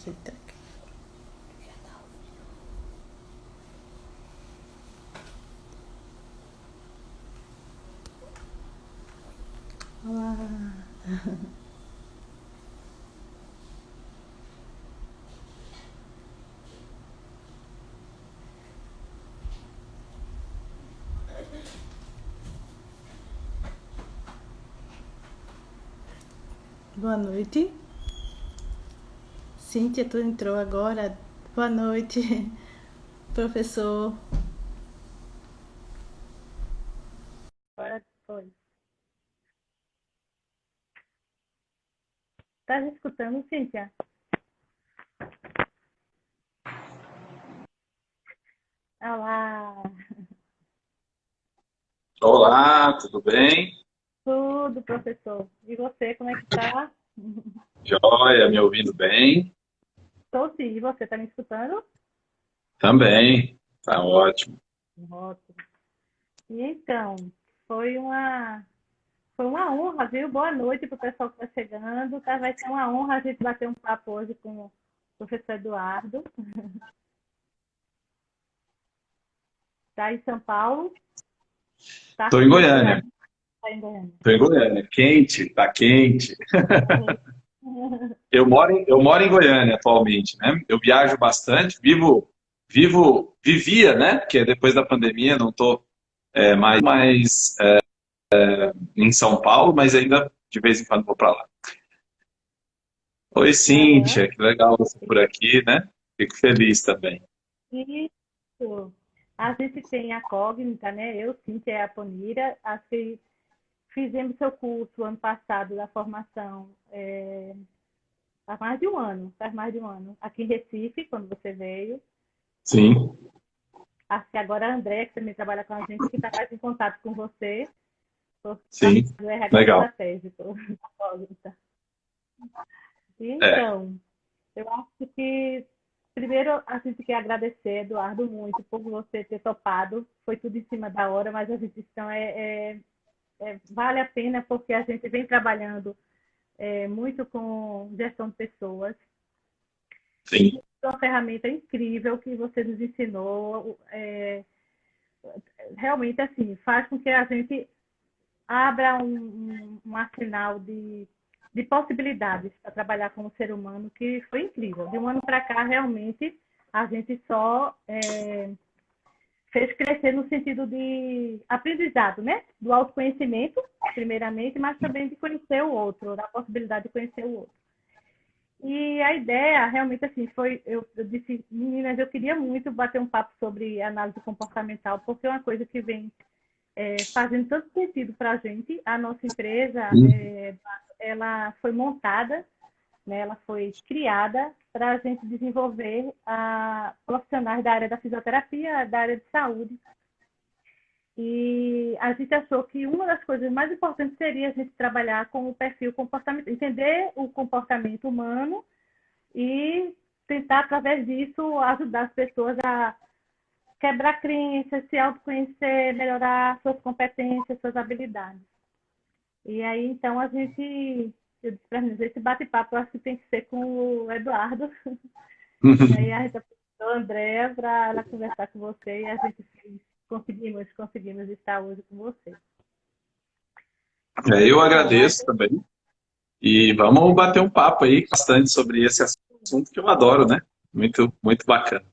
Eita. Olá. Boa noite. Cíntia, tu entrou agora. Boa noite, professor. Agora foi. Tá me escutando, Cíntia? Olá. Olá, tudo bem? Tudo, professor. E você, como é que tá? Joia, me ouvindo bem? Estou sim. E você, tá me escutando? Também, tá ótimo. Ótimo. E então, foi uma, foi uma honra, viu? Boa noite para o pessoal que está chegando. Tá? Vai ser uma honra a gente bater um papo hoje com o professor Eduardo. Está em São Paulo, está Tô em frio por Goiânia, aí, está em Goiânia. tô em Goiânia. Quente, tá quente. Eu moro em Goiânia atualmente, né? Eu viajo bastante, vivia, né? Porque depois da pandemia não tô mais em São Paulo, mas ainda de vez em quando vou para lá. Oi, Aham. Cíntia, que legal você por aqui, né? Fico feliz também. Isso. A gente tem a Cognita, né? Eu, sim, que é a Ponira. Acho que fizemos seu curso ano passado da formação faz mais de um ano, aqui em Recife, quando você veio. Sim, Acho que agora a André, que também trabalha com a gente, que está mais em contato com você, por sim, do RH legal. estratégico. É, Então, eu acho que primeiro a gente quer agradecer, Eduardo, muito por você ter topado. Foi tudo em cima da hora, mas a gente então vale a pena porque a gente vem trabalhando muito com gestão de pessoas. sim. É uma ferramenta incrível que você nos ensinou. Realmente, assim, faz com que a gente abra um arsenal de possibilidades para trabalhar com o ser humano que foi incrível. De um ano para cá, realmente, a gente só fez crescer no sentido de aprendizado, né? Do autoconhecimento, primeiramente, mas também de conhecer o outro, da possibilidade de conhecer o outro. E a ideia, realmente, assim, foi... Eu disse, meninas, eu queria muito bater um papo sobre análise comportamental, porque é uma coisa que vem fazendo tanto sentido para a gente. A nossa empresa, ela foi montada, né, ela foi criada para a gente desenvolver profissionais da área da fisioterapia, da área de saúde. E a gente achou que uma das coisas mais importantes seria a gente trabalhar com o perfil comportamental, entender o comportamento humano e tentar, através disso, ajudar as pessoas a quebrar crenças, se autoconhecer, melhorar suas competências, suas habilidades. E aí, então, eu disse para mim, esse bate-papo eu acho que tem que ser com o Eduardo. E aí a gente apresentou a Andréa para ela conversar com você e a gente conseguimos estar hoje com você. Eu Então, aí, agradeço também. E vamos bater um papo aí bastante sobre esse assunto que eu adoro, né? Muito, muito bacana.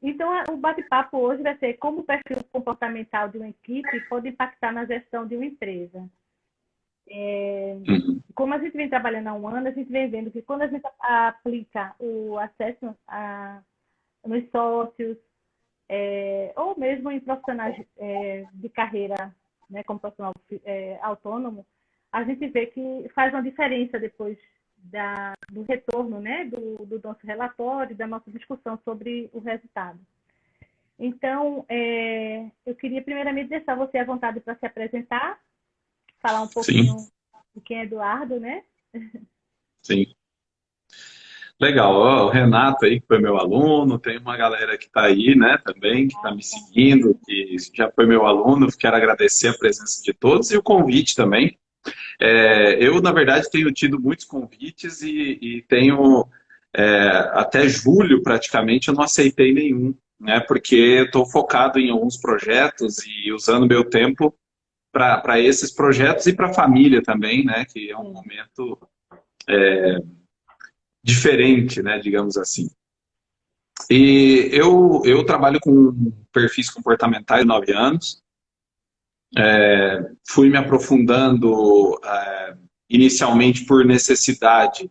então, o bate-papo hoje vai ser como o perfil comportamental de uma equipe pode impactar na gestão de uma empresa. Uhum. Como a gente vem trabalhando há um ano, a gente vem vendo que quando a gente aplica o acesso nos sócios, ou mesmo em profissionais de carreira, né, como profissional autônomo, a gente vê que faz uma diferença depois do retorno, né, do nosso relatório, da nossa discussão sobre o resultado. Então, eu queria primeiramente deixar você à vontade para se apresentar, falar um Sim, pouquinho de quem é Eduardo, né? sim. Legal. Ó, o Renato aí, que foi meu aluno, tem uma galera que está aí, né, também, que está me seguindo, que já foi meu aluno. Quero agradecer a presença de todos e o convite também. Eu, na verdade, tenho tido muitos convites e tenho, até julho, praticamente, eu não aceitei nenhum, né? Porque estou focado em alguns projetos e usando meu tempo para esses projetos e para a família também, né? Que é um momento diferente, né? Digamos assim. E eu trabalho com perfis comportamentais há 9 anos. Fui me aprofundando inicialmente por necessidade,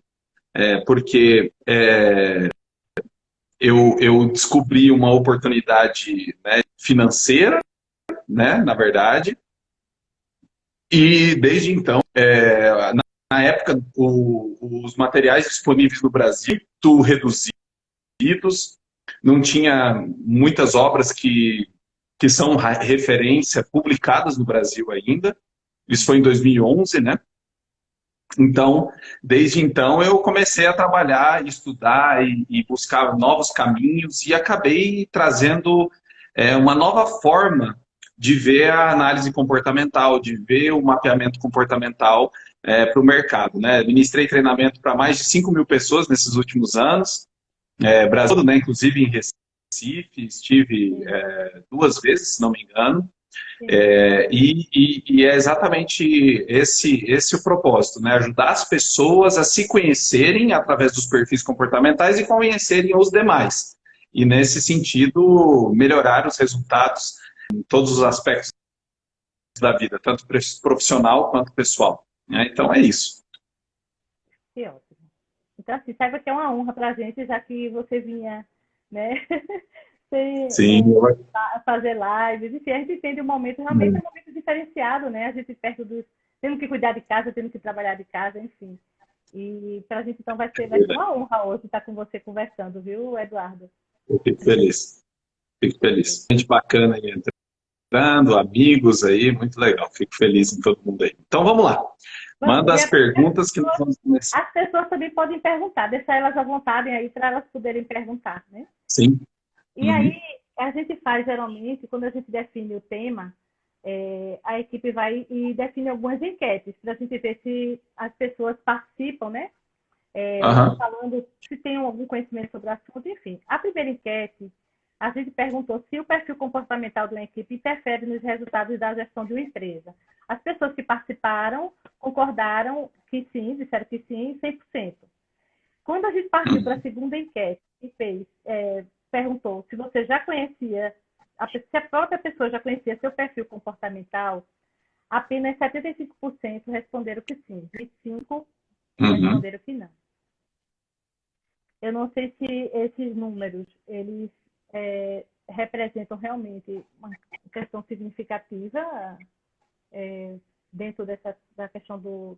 porque eu descobri uma oportunidade, né, financeira, né, na verdade, e desde então, na época, os materiais disponíveis no Brasil, muito reduzidos, não tinha muitas obras que são referência publicadas no Brasil ainda. Isso foi em 2011, né? Então, desde então, eu comecei a trabalhar, estudar e buscar novos caminhos e acabei trazendo uma nova forma de ver a análise comportamental, de ver o mapeamento comportamental para o mercado, né? Ministrei treinamento para mais de 5.000 pessoas nesses últimos anos, Brasil, né? Inclusive em Recife, estive 2 vezes, se não me engano. E é exatamente esse o propósito, né? Ajudar as pessoas a se conhecerem através dos perfis comportamentais e conhecerem os demais. E, nesse sentido, melhorar os resultados em todos os aspectos da vida, tanto profissional quanto pessoal, né? Então, é isso. Que ótimo. Então, assim, saiba que é uma honra para a gente, já que você vinha, né, Sim. fazer lives, enfim, a gente entende o momento, realmente é um momento diferenciado, né? A gente perto dos, tendo que cuidar de casa, tendo que trabalhar de casa, enfim. E para a gente, então, vai ser uma honra hoje estar com você conversando, viu, Eduardo? Eu fico feliz. Fico feliz. Gente bacana aí entrando, amigos aí, muito legal. Fico feliz em todo mundo aí. Então, vamos lá. Manda as perguntas que nós vamos começar. As pessoas também podem perguntar, deixar elas à vontade aí para elas poderem perguntar, né? Sim. E aí, a gente faz, geralmente, quando a gente define o tema, a equipe vai e define algumas enquetes para a gente ver se as pessoas participam, né? Falando se tem algum conhecimento sobre o assunto, enfim. A primeira enquete, a gente perguntou se o perfil comportamental de uma equipe interfere nos resultados da gestão de uma empresa. As pessoas que participaram concordaram que sim, disseram que sim, 100%. Quando a gente partiu para a segunda enquete e perguntou se você já conhecia, se a própria pessoa já conhecia seu perfil comportamental, apenas 75% responderam que sim, 25% responderam que não. Eu não sei se esses números, eles representam realmente uma questão significativa dentro da questão do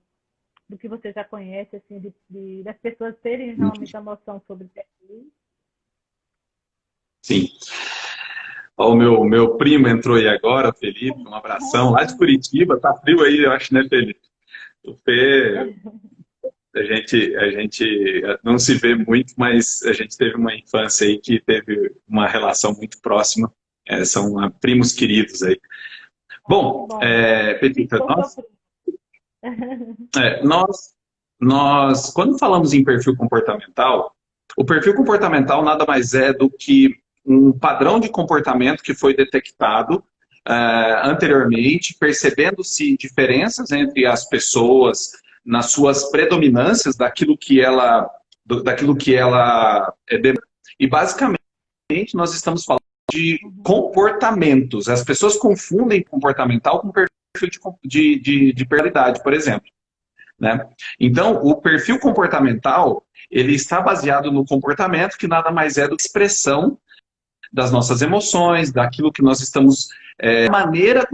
que você já conhece, assim, das pessoas terem realmente a noção sobre perfil. Sim. O meu primo entrou aí agora, Felipe, um abração, lá de Curitiba, tá frio aí, eu acho, né, Felipe? O Fê, a gente não se vê muito, mas a gente teve uma infância aí que teve uma relação muito próxima, são primos queridos aí. Bom, Petita, nós, quando falamos em perfil comportamental, o perfil comportamental nada mais é do que um padrão de comportamento que foi detectado anteriormente, percebendo-se diferenças entre as pessoas nas suas predominâncias daquilo que ela e basicamente nós estamos falando de comportamentos. As pessoas confundem comportamental com perfil de personalidade, por exemplo, né? Então, o perfil comportamental ele está baseado no comportamento, que nada mais é do que expressão das nossas emoções, daquilo que nós estamos, a maneira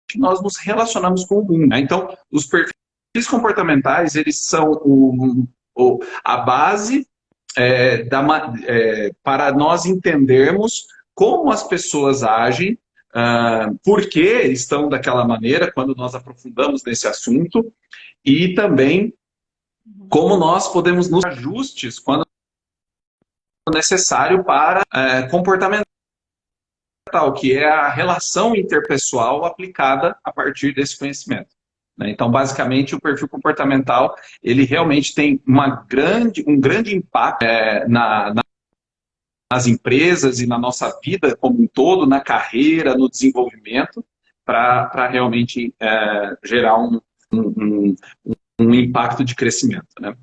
que nós nos relacionamos com o mundo, né? Então, os perfis comportamentais, eles são a base para nós entendermos como as pessoas agem, por que estão daquela maneira, quando nós aprofundamos nesse assunto, e também como nós podemos nos ajustes quando necessário para comportamental, que é a relação interpessoal aplicada a partir desse conhecimento, né? Então, basicamente, o perfil comportamental, ele realmente tem um grande impacto nas empresas e na nossa vida como um todo, na carreira, no desenvolvimento, para realmente gerar um, um impacto de crescimento, né?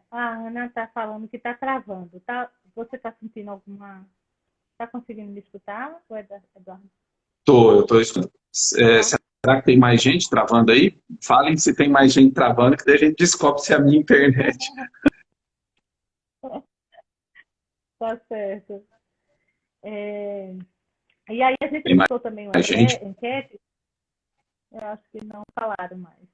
A Ana está falando que está travando. Tá? Você está sentindo alguma... Está conseguindo me escutar, Eduardo? Eu estou escutando. Tá. Será que tem mais gente travando aí? Falem se tem mais gente travando, que daí a gente descobre se é a minha internet. Tá certo. E aí a gente Tem lançou também uma mais gente? enquete. Eu acho que não falaram mais.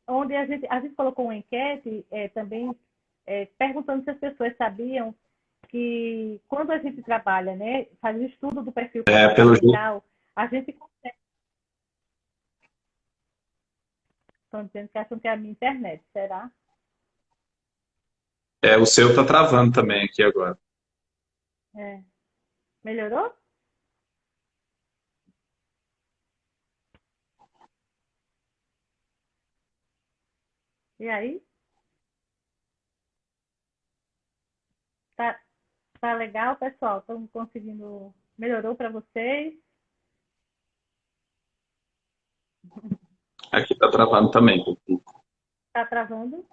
Onde a gente colocou uma enquete também perguntando se as pessoas sabiam que quando a gente trabalha, né, faz o estudo do perfil Pelo jeito, comportamental, a gente consegue. Estão dizendo que acham que é a minha internet, será? o seu está travando também aqui agora. É. Melhorou? E aí? Tá, tá legal, pessoal? Estão conseguindo. Melhorou para vocês? Aqui está travando também. Tá travando?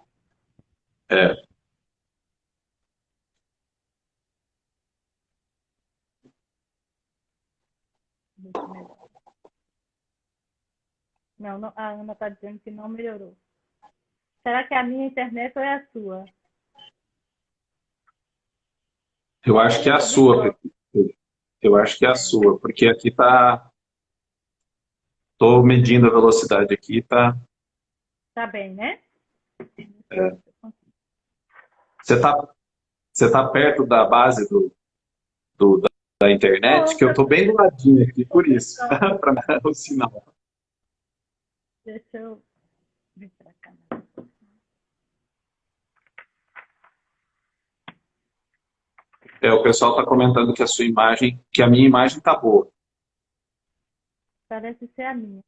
É, Não, a Ana está dizendo que não melhorou. Será que é a minha internet ou é a sua? eu acho que é a sua. Eu acho que é a sua, porque aqui está. Estou medindo a velocidade aqui, tá? Tá bem, né? Você tá, você tá perto da base do- da internet, que eu estou bem do ladinho aqui, por isso, para dar o sinal. Deixa eu vir para cá. O pessoal está comentando que a sua imagem, que a minha imagem está boa. Parece ser a minha.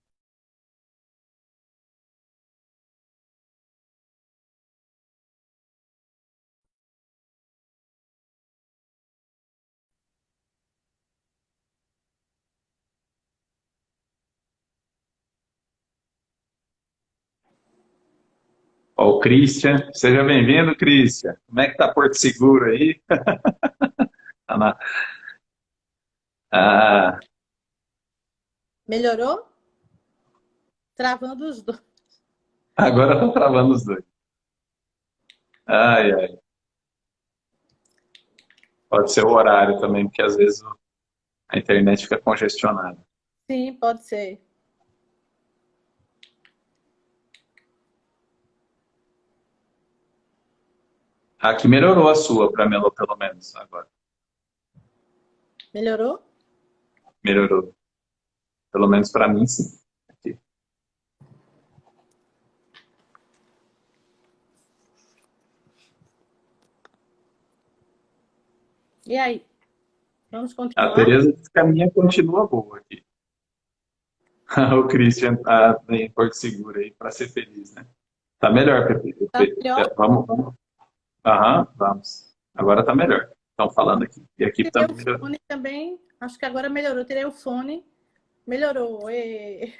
Ó, o Christian, seja bem-vindo, Christian. Como é que tá Porto Seguro aí? Tá Ah, Melhorou? Travando os dois. agora tá travando os dois. Ai, ai. Pode ser o horário também, porque às vezes a internet fica congestionada. Sim, pode ser. Aqui melhorou a sua, para mim, pelo menos, agora. Melhorou? Melhorou. Pelo menos para mim, sim. Aqui. E aí? Vamos A continuar? Tereza diz que a minha continua boa aqui. O Christian tá em Porto Seguro aí para ser feliz, né? Tá melhor, Pepe. Tá melhor? Vamos. Aham, vamos. Agora tá melhor. Estão falando aqui. E aqui Tirei também o melhorou. fone também. Acho que agora melhorou. Tirei o fone. Melhorou. É,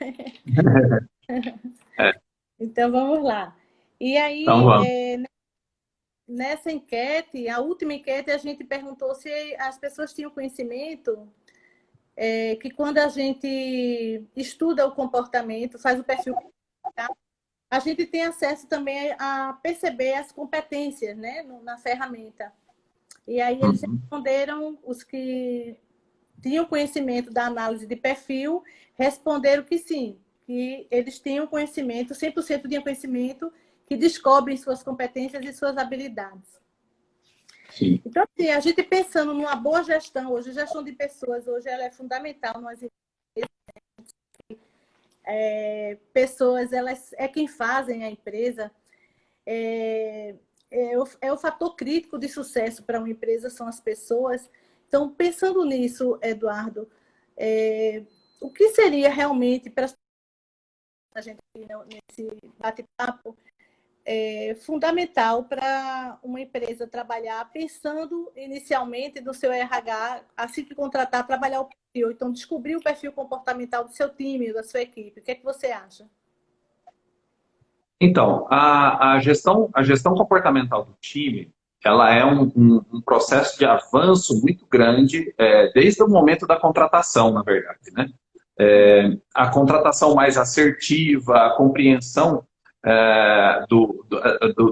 Então vamos lá. E então aí, vamos. nessa enquete, a última enquete, a gente perguntou se as pessoas tinham conhecimento que quando a gente estuda o comportamento, faz o perfil, a gente tem acesso também a perceber as competências, né, na ferramenta. E aí eles Uhum. responderam, os que tinham conhecimento da análise de perfil, responderam que sim, que eles tinham conhecimento, 100% tinham conhecimento, que descobrem suas competências e suas habilidades. Sim. Então, assim, a gente pensando numa boa gestão, hoje, a gestão de pessoas, hoje ela é fundamental. Pessoas, elas é quem fazem a empresa. É o fator crítico de sucesso para uma empresa, são as pessoas. Então, pensando nisso, Eduardo, O que seria realmente, para a gente nesse bate-papo, fundamental para uma empresa trabalhar pensando inicialmente no seu RH, assim que contratar, trabalhar o perfil, então descobrir o perfil comportamental do seu time, da sua equipe. O que é que você acha? Então, a gestão comportamental do time, ela é um processo de avanço muito grande, desde o momento da contratação, na verdade, né? A contratação mais assertiva, a compreensão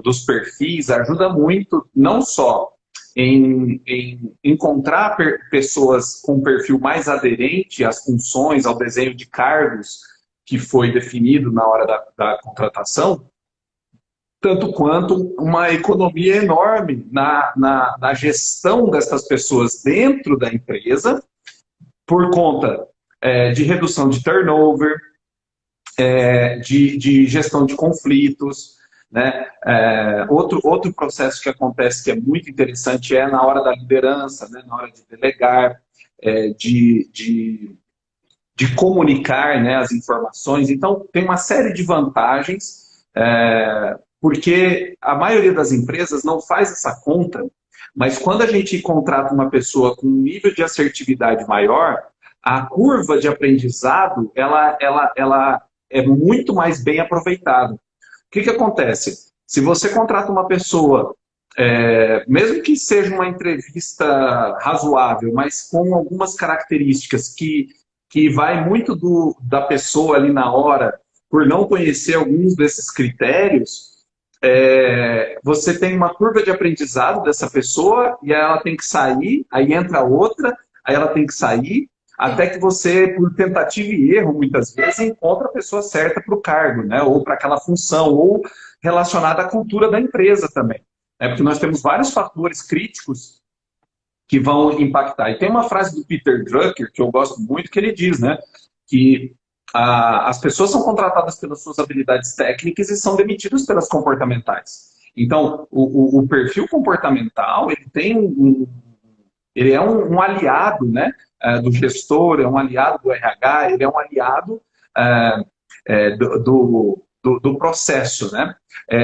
dos perfis ajuda muito, não só em encontrar pessoas com perfil mais aderente às funções, ao desenho de cargos que foi definido na hora da contratação, tanto quanto uma economia enorme na gestão dessas pessoas dentro da empresa, por conta de redução de turnover, de gestão de conflitos, né? Outro processo que acontece que é muito interessante é na hora da liderança, né? Na hora de delegar, de comunicar, né, as informações. Então, tem uma série de vantagens, porque a maioria das empresas não faz essa conta, mas quando a gente contrata uma pessoa com um nível de assertividade maior, a curva de aprendizado ela é muito mais bem aproveitada. O que acontece? Se você contrata uma pessoa, mesmo que seja uma entrevista razoável, mas com algumas características que vai muito da pessoa ali na hora, por não conhecer alguns desses critérios, você tem uma curva de aprendizado dessa pessoa e ela tem que sair, aí entra outra, aí ela tem que sair, até que você, por tentativa e erro, muitas vezes, encontra a pessoa certa para o cargo, né? Ou para aquela função, ou relacionada à cultura da empresa também. Porque nós temos vários fatores críticos que vão impactar. E tem uma frase do Peter Drucker, que eu gosto muito, que ele diz, né, que as pessoas são contratadas pelas suas habilidades técnicas e são demitidas pelas comportamentais. Então, o perfil comportamental, ele é um aliado, né, do gestor, é um aliado do RH, ele é um aliado do processo, né?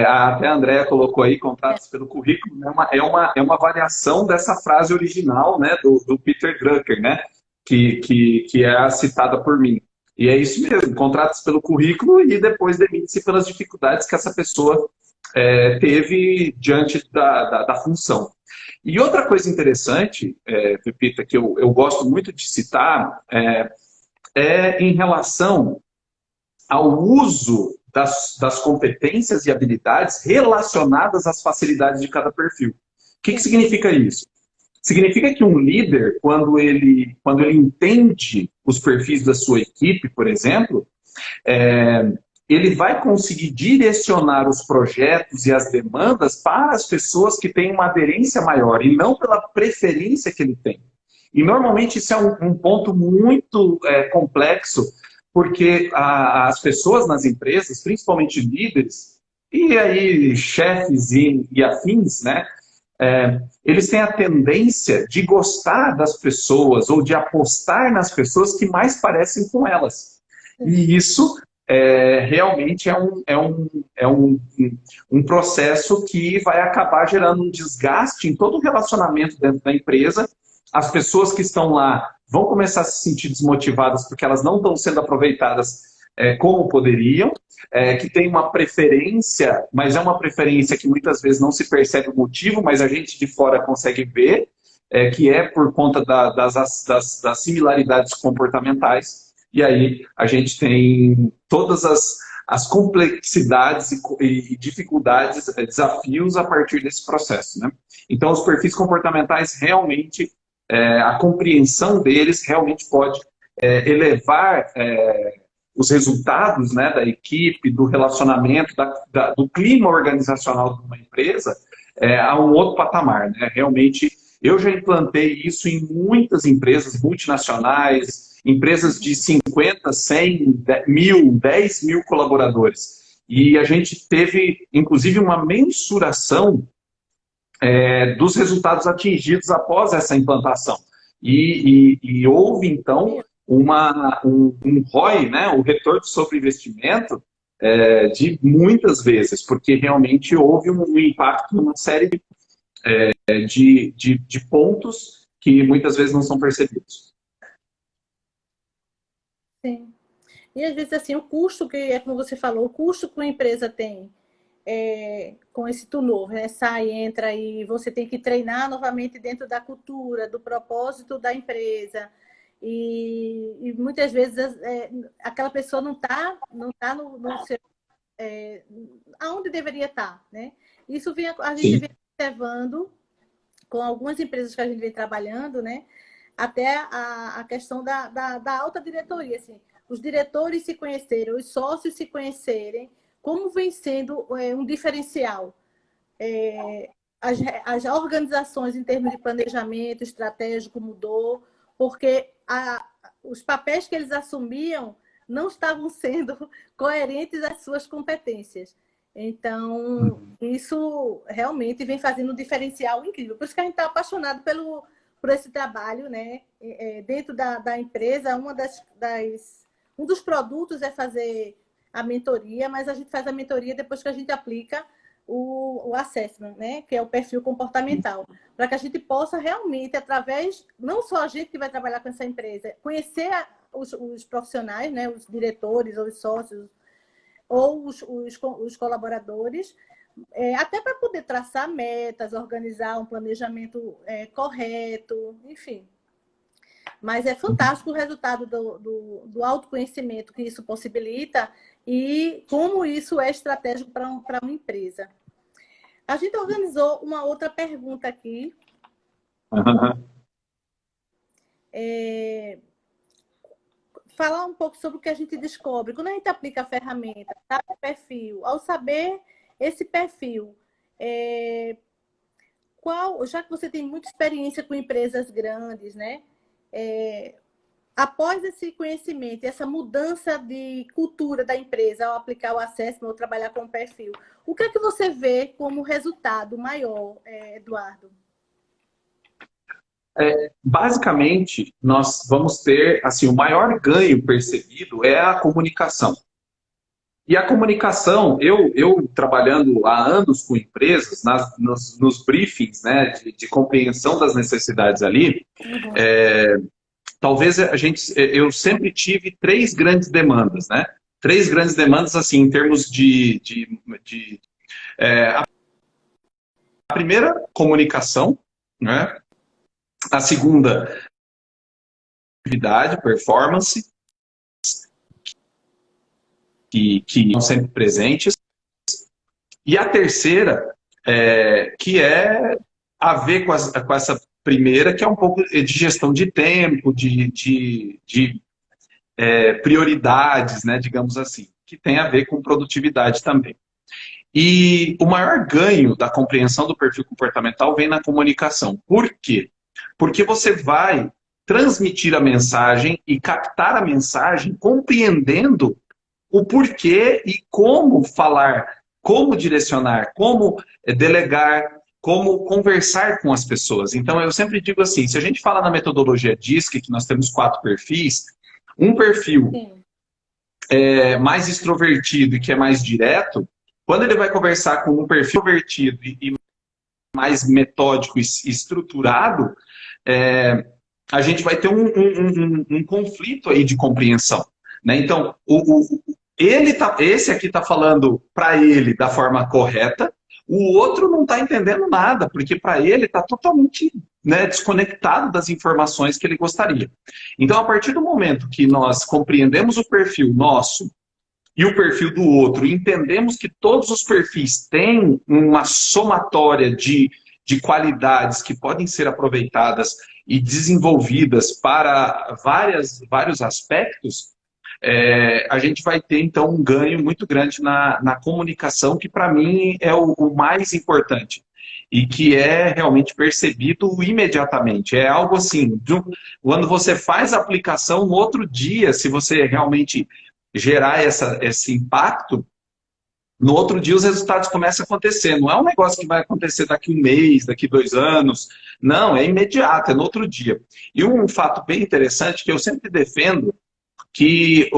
Até a Andrea colocou aí, contratos pelo currículo, né? É uma variação dessa frase original, né, do Peter Drucker, né, que é citada por mim. E é isso mesmo, contratos pelo currículo e depois demite-se pelas dificuldades que essa pessoa teve diante da função. E outra coisa interessante, Pepita, que eu gosto muito de citar, em relação ao uso das competências e habilidades relacionadas às facilidades de cada perfil. O que significa isso? Significa que um líder, quando ele entende os perfis da sua equipe, por exemplo, ele vai conseguir direcionar os projetos e as demandas para as pessoas que têm uma aderência maior, e não pela preferência que ele tem. E normalmente isso é um ponto muito complexo, porque as pessoas nas empresas, principalmente líderes, e aí chefes e afins, né, eles têm a tendência de gostar das pessoas ou de apostar nas pessoas que mais parecem com elas. E isso realmente é um processo que vai acabar gerando um desgaste em todo o relacionamento dentro da empresa. As pessoas que estão lá vão começar a se sentir desmotivadas porque elas não estão sendo aproveitadas como poderiam, que tem uma preferência, mas é uma preferência que muitas vezes não se percebe o motivo, mas a gente de fora consegue ver, que é por conta das similaridades comportamentais. E aí a gente tem todas as complexidades e dificuldades, desafios a partir desse processo, né? Então, os perfis comportamentais realmente, a compreensão deles realmente pode elevar os resultados, né, da equipe, do relacionamento, do clima organizacional de uma empresa a um outro patamar, né? Realmente, eu já implantei isso em muitas empresas multinacionais, empresas de 50, 100, 1.000, 10 mil colaboradores. E a gente teve, inclusive, uma mensuração dos resultados atingidos após essa implantação. E houve, então, um ROI, né, o retorno sobre investimento, de muitas vezes, porque realmente houve um impacto numa série de pontos que muitas vezes não são percebidos. Sim. E às vezes, assim, o custo que, é como você falou, o custo que uma empresa tem com esse turnover, né? Sai, entra e você tem que treinar novamente dentro da cultura, do propósito da empresa. E muitas vezes aquela pessoa não tá no seu, aonde deveria estar, né? Isso a gente Sim. vem observando com algumas empresas que a gente vem trabalhando, né? Até a questão da alta diretoria, assim, os diretores se conhecerem, os sócios se conhecerem, como vem sendo um diferencial. As organizações em termos de planejamento estratégico mudou, porque os papéis que eles assumiam não estavam sendo coerentes às suas competências. Então, isso realmente vem fazendo um diferencial incrível. Por isso que a gente está apaixonado por esse trabalho, né? Dentro da empresa, um dos produtos é fazer a mentoria, mas a gente faz a mentoria depois que a gente aplica o assessment, né? Que é o perfil comportamental, para que a gente possa realmente, através, não só a gente que vai trabalhar com essa empresa, conhecer os profissionais, né? Os diretores ou os sócios, ou os colaboradores, até para poder traçar metas, organizar um planejamento correto, enfim. Mas é fantástico o resultado do autoconhecimento que isso possibilita e como isso é estratégico para uma empresa. A gente organizou uma outra pergunta aqui. Falar um pouco sobre o que a gente descobre. Quando a gente aplica a ferramenta, sabe o perfil, ao saber esse perfil, já que você tem muita experiência com empresas grandes, né? Após esse conhecimento, essa mudança de cultura da empresa ao aplicar o assessment ou trabalhar com o perfil, o que é que você vê como resultado maior, Eduardo? Basicamente, nós vamos ter, assim, o maior ganho percebido é a comunicação. E a comunicação, eu trabalhando há anos com empresas, nos briefings, né, de compreensão das necessidades ali, talvez eu sempre tive três grandes demandas, né? Três grandes demandas, assim, em termos a primeira, comunicação, né? A segunda, atividade, performance, que estão sempre presentes. E a terceira, que é a ver com essa primeira, que é um pouco de gestão de tempo, de prioridades, né, digamos assim, que tem a ver com produtividade também. E o maior ganho da compreensão do perfil comportamental vem na comunicação. Por quê? Porque você vai transmitir a mensagem e captar a mensagem compreendendo o porquê e como falar, como direcionar, como delegar, como conversar com as pessoas. Então, eu sempre digo assim, se a gente fala na metodologia DISC, que nós temos 4 perfis, um perfil mais extrovertido e que é mais direto, quando ele vai conversar com um perfil introvertido e mais metódico e estruturado, a gente vai ter um conflito aí de compreensão. Né? Então, esse aqui está falando para ele da forma correta, o outro não está entendendo nada, porque para ele está totalmente, né, desconectado das informações que ele gostaria. Então, a partir do momento que nós compreendemos o perfil nosso e o perfil do outro, e entendemos que todos os perfis têm uma somatória de qualidades que podem ser aproveitadas e desenvolvidas para vários aspectos, a gente vai ter, então, um ganho muito grande na comunicação, que, para mim, é o mais importante. E que é realmente percebido imediatamente. É algo assim, quando você faz a aplicação, no outro dia, se você realmente gerar esse impacto, no outro dia os resultados começam a acontecer. Não é um negócio que vai acontecer daqui um mês, daqui 2 anos. Não, é imediato, é no outro dia. E um fato bem interessante que eu sempre defendo, que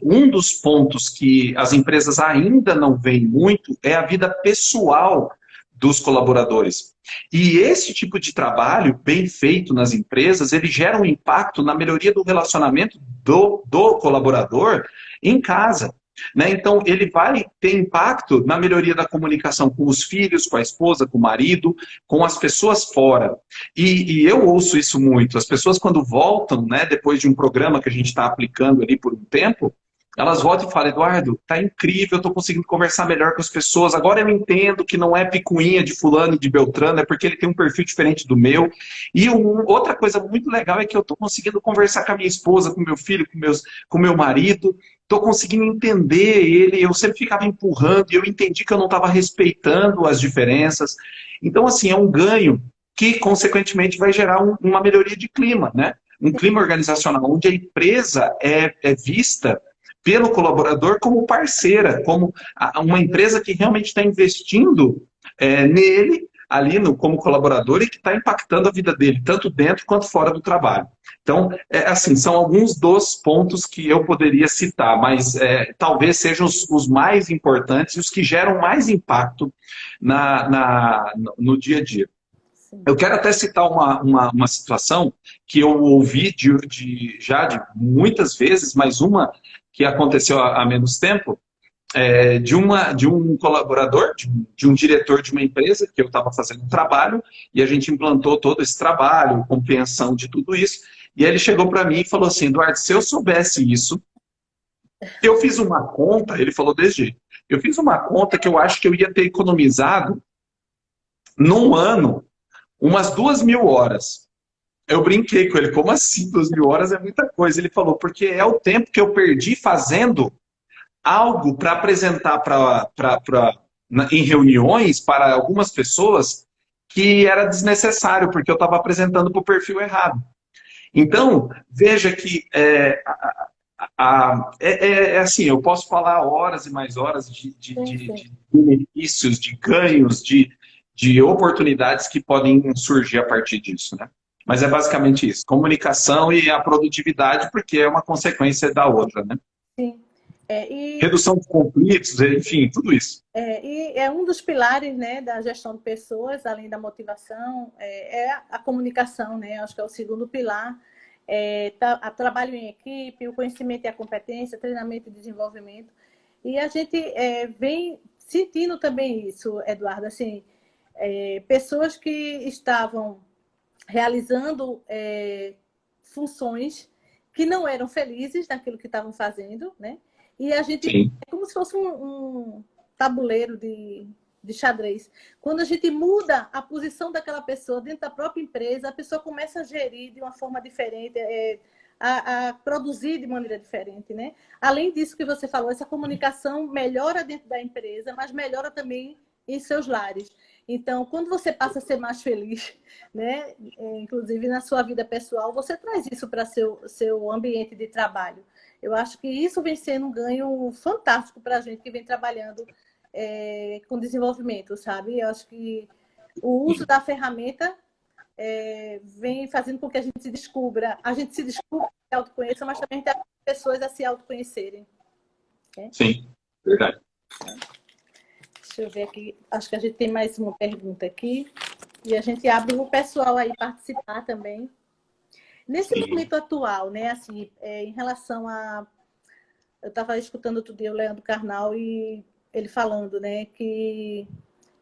um dos pontos que as empresas ainda não veem muito é a vida pessoal dos colaboradores. E esse tipo de trabalho bem feito nas empresas, ele gera um impacto na melhoria do relacionamento do colaborador em casa. Né? Então, ele vai ter impacto na melhoria da comunicação com os filhos, com a esposa, com o marido, com as pessoas fora. E eu ouço isso muito. As pessoas, quando voltam, né, depois de um programa que a gente está aplicando ali por um tempo, elas voltam e falam: Eduardo, tá incrível, eu estou conseguindo conversar melhor com as pessoas. Agora eu entendo que não é picuinha de fulano e de Beltrano, é porque ele tem um perfil diferente do meu. E outra coisa muito legal é que eu estou conseguindo conversar com a minha esposa, com meu filho, com meu marido. Estou conseguindo entender ele. Eu sempre ficava empurrando e eu entendi que eu não estava respeitando as diferenças. Então, assim, é um ganho que, consequentemente, vai gerar uma melhoria de clima, né? Um clima organizacional onde a empresa é vista pelo colaborador como parceira, como uma empresa que realmente está investindo nele, ali como colaborador, e que está impactando a vida dele, tanto dentro quanto fora do trabalho. Então, assim, são alguns dos pontos que eu poderia citar, mas talvez sejam os mais importantes e os que geram mais impacto no dia a dia. Sim. Eu quero até citar uma situação que eu ouvi já de muitas vezes, mas uma que aconteceu há menos tempo, de um colaborador, de um diretor de uma empresa, que eu estava fazendo um trabalho, e a gente implantou todo esse trabalho, compreensão de tudo isso, e aí ele chegou para mim e falou assim: Eduardo, se eu soubesse isso, eu fiz uma conta, ele falou desse jeito, eu fiz uma conta que eu acho que eu ia ter economizado, num ano, umas 2.000 horas. Eu brinquei com ele: como assim 2.000 horas é muita coisa? Ele falou: porque é o tempo que eu perdi fazendo algo para apresentar em reuniões para algumas pessoas que era desnecessário, porque eu estava apresentando para o perfil errado. Então, veja que assim, eu posso falar horas e mais horas de benefícios, de ganhos, de oportunidades que podem surgir a partir disso, né? Mas é basicamente isso: comunicação e a produtividade, porque é uma consequência da outra, né? Sim. Redução de conflitos, enfim, tudo isso. E é um dos pilares, né, da gestão de pessoas, além da motivação, é a comunicação, né? Acho que é o segundo pilar. Trabalho em equipe, o conhecimento e a competência, treinamento e desenvolvimento. E a gente vem sentindo também isso, Eduardo, assim, pessoas que estavam realizando funções que não eram felizes naquilo que estavam fazendo, né? E a gente, Sim. é como se fosse um tabuleiro de xadrez. Quando a gente muda a posição daquela pessoa dentro da própria empresa, a pessoa começa a gerir de uma forma diferente, a produzir de maneira diferente, né? Além disso que você falou, essa comunicação melhora dentro da empresa, mas melhora também em seus lares. Então, quando você passa a ser mais feliz, né, inclusive na sua vida pessoal, você traz isso para seu ambiente de trabalho. Eu acho que isso vem sendo um ganho fantástico para a gente que vem trabalhando com desenvolvimento, sabe? Eu acho que o uso da ferramenta vem fazendo com que a gente se descubra, se autoconheça, mas também tem pessoas a se autoconhecerem. Sim, verdade. Deixa eu ver aqui, acho que a gente tem mais uma pergunta aqui. E a gente abre o pessoal aí participar também. Nesse momento atual, né, assim, em relação a... Eu estava escutando outro dia o Leandro Carnal e ele falando, né, que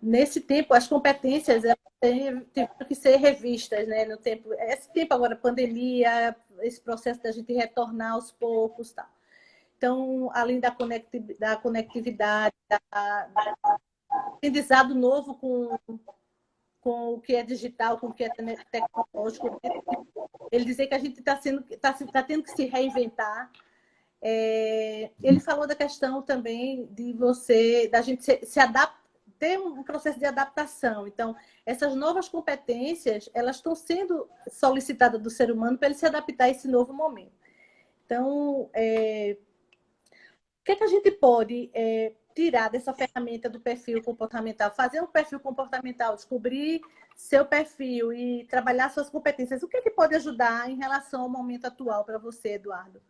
nesse tempo as competências tiveram que ser revistas, né, no tempo... Esse tempo agora, pandemia, esse processo da gente retornar aos poucos, tá? Então, além da conectividade, aprendizado novo com o que é digital, com o que é tecnológico. Ele dizer que a gente está tendo que se reinventar. Ele falou da questão também da gente se adaptar, ter um processo de adaptação. Então, essas novas competências, elas estão sendo solicitadas do ser humano para ele se adaptar a esse novo momento. Então, o que é que a gente pode tirar dessa ferramenta do perfil comportamental, fazer um perfil comportamental, descobrir seu perfil e trabalhar suas competências, o que é que pode ajudar em relação ao momento atual para você, Eduardo?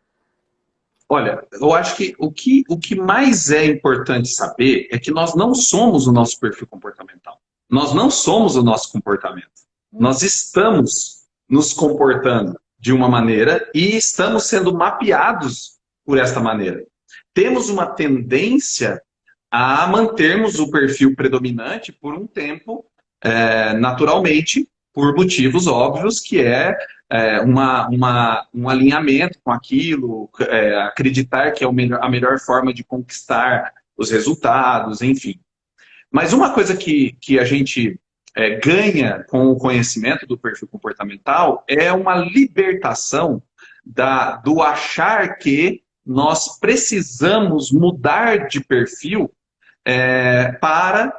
Olha, eu acho que o que mais é importante saber é que nós não somos o nosso perfil comportamental. Nós não somos o nosso comportamento. Nós estamos nos comportando de uma maneira e estamos sendo mapeados por esta maneira. Temos uma tendência a mantermos o perfil predominante por um tempo, naturalmente, por motivos óbvios, que um alinhamento com aquilo, acreditar que é a melhor forma de conquistar os resultados, enfim. Mas uma coisa que a gente ganha com o conhecimento do perfil comportamental é uma libertação do achar que nós precisamos mudar de perfil para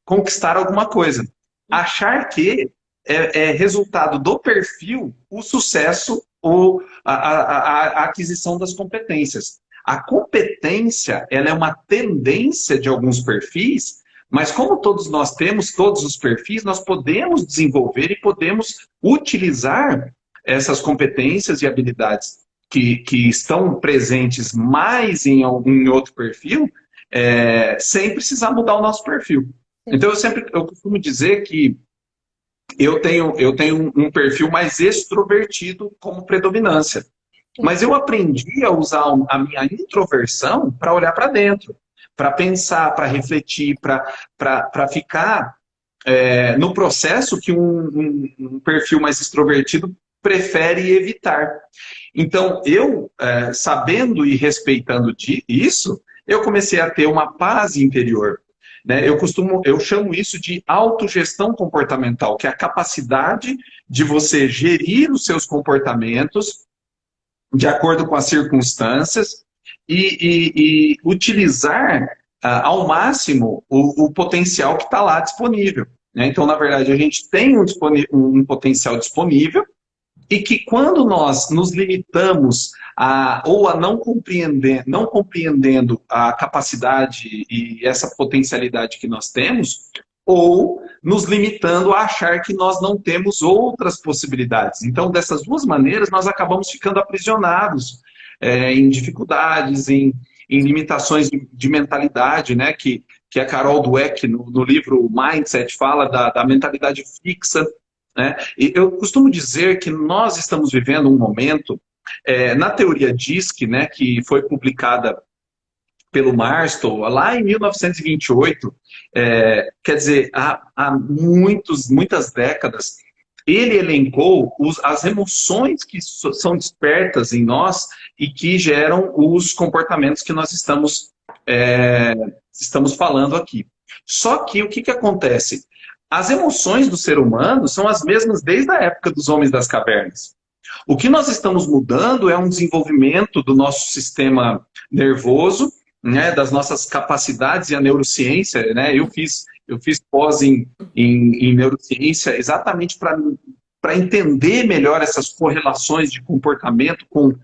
conquistar alguma coisa. Achar que é resultado do perfil o sucesso ou a aquisição das competências. A competência, ela é uma tendência de alguns perfis, mas como todos nós temos todos os perfis, nós podemos desenvolver e podemos utilizar essas competências e habilidades que estão presentes mais em outro perfil, sem precisar mudar o nosso perfil. Sim. Então, eu costumo dizer que eu tenho um perfil mais extrovertido como predominância. Sim. Mas eu aprendi a usar a minha introversão para olhar para dentro, para pensar, para refletir, para ficar no processo que um perfil mais extrovertido prefere evitar. Então, eu, sabendo e respeitando isso, eu comecei a ter uma paz interior. Né? Eu chamo isso de autogestão comportamental, que é a capacidade de você gerir os seus comportamentos de acordo com as circunstâncias e utilizar ao máximo o potencial que está lá disponível. Né? Então, na verdade, a gente tem um potencial disponível e que quando nós nos limitamos ou a não compreendendo a capacidade e essa potencialidade que nós temos, ou nos limitando a achar que nós não temos outras possibilidades. Então, dessas duas maneiras, nós acabamos ficando aprisionados em dificuldades, em limitações de mentalidade, né? Que a Carol Dweck, no livro Mindset, fala da mentalidade fixa. Né? E eu costumo dizer que nós estamos vivendo um momento, na teoria DISC, né, que foi publicada pelo Marston lá em 1928, quer dizer, há muitas décadas, ele elencou as emoções que são despertas em nós e que geram os comportamentos que nós estamos falando aqui. Só que o que acontece? As emoções do ser humano são as mesmas desde a época dos homens das cavernas. O que nós estamos mudando é um desenvolvimento do nosso sistema nervoso, né, das nossas capacidades e a neurociência. Né? Eu fiz pós em neurociência exatamente para entender melhor essas correlações de comportamento com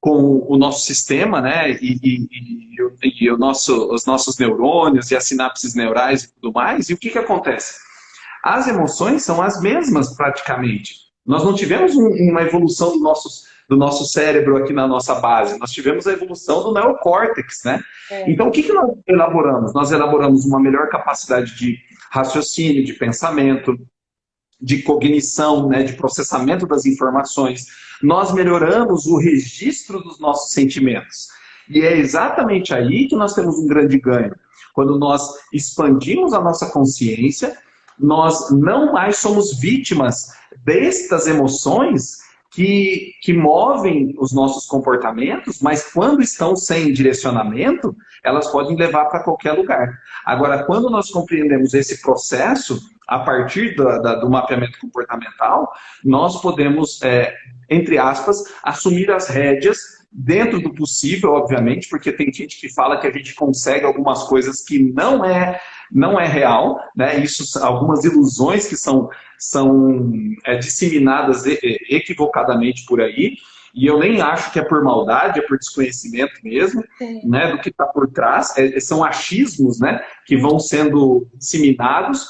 o nosso sistema, né, e os nossos neurônios e as sinapses neurais e tudo mais. E o que acontece? As emoções são as mesmas praticamente. Nós não tivemos uma evolução do nosso cérebro aqui na nossa base. Nós tivemos a evolução do neocórtex, né? Então, o que nós elaboramos? Nós elaboramos uma melhor capacidade de raciocínio, de pensamento, de cognição, né, de processamento das informações. Nós melhoramos o registro dos nossos sentimentos. E é exatamente aí que nós temos um grande ganho. Quando nós expandimos a nossa consciência, nós não mais somos vítimas destas emoções que movem os nossos comportamentos, mas quando estão sem direcionamento, elas podem levar para qualquer lugar. Agora, quando nós compreendemos esse processo, a partir do mapeamento comportamental, nós podemos, entre aspas, assumir as rédeas dentro do possível, obviamente, porque tem gente que fala que a gente consegue algumas coisas que não é real, né? Isso, algumas ilusões que são disseminadas equivocadamente por aí, e eu nem acho que é por maldade, é por desconhecimento mesmo, né, do que está por trás. São achismos, né, que vão sendo disseminados,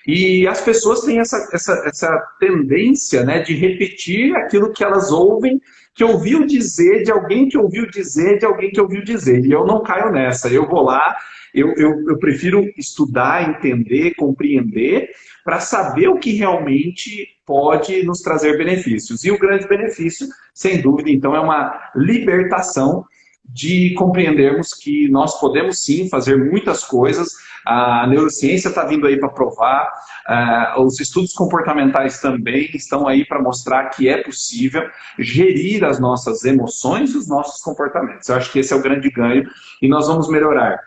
e as pessoas têm essa tendência, né, de repetir aquilo que elas ouvem, que ouviu dizer, de alguém que ouviu dizer, de alguém que ouviu dizer. E eu não caio nessa. Eu vou lá, eu prefiro estudar, entender, compreender, para saber o que realmente pode nos trazer benefícios. E o grande benefício, sem dúvida, então, é uma libertação de compreendermos que nós podemos sim fazer muitas coisas. A neurociência está vindo aí para provar, os estudos comportamentais também estão aí para mostrar que é possível gerir as nossas emoções e os nossos comportamentos. Eu acho que esse é o grande ganho, e nós vamos melhorar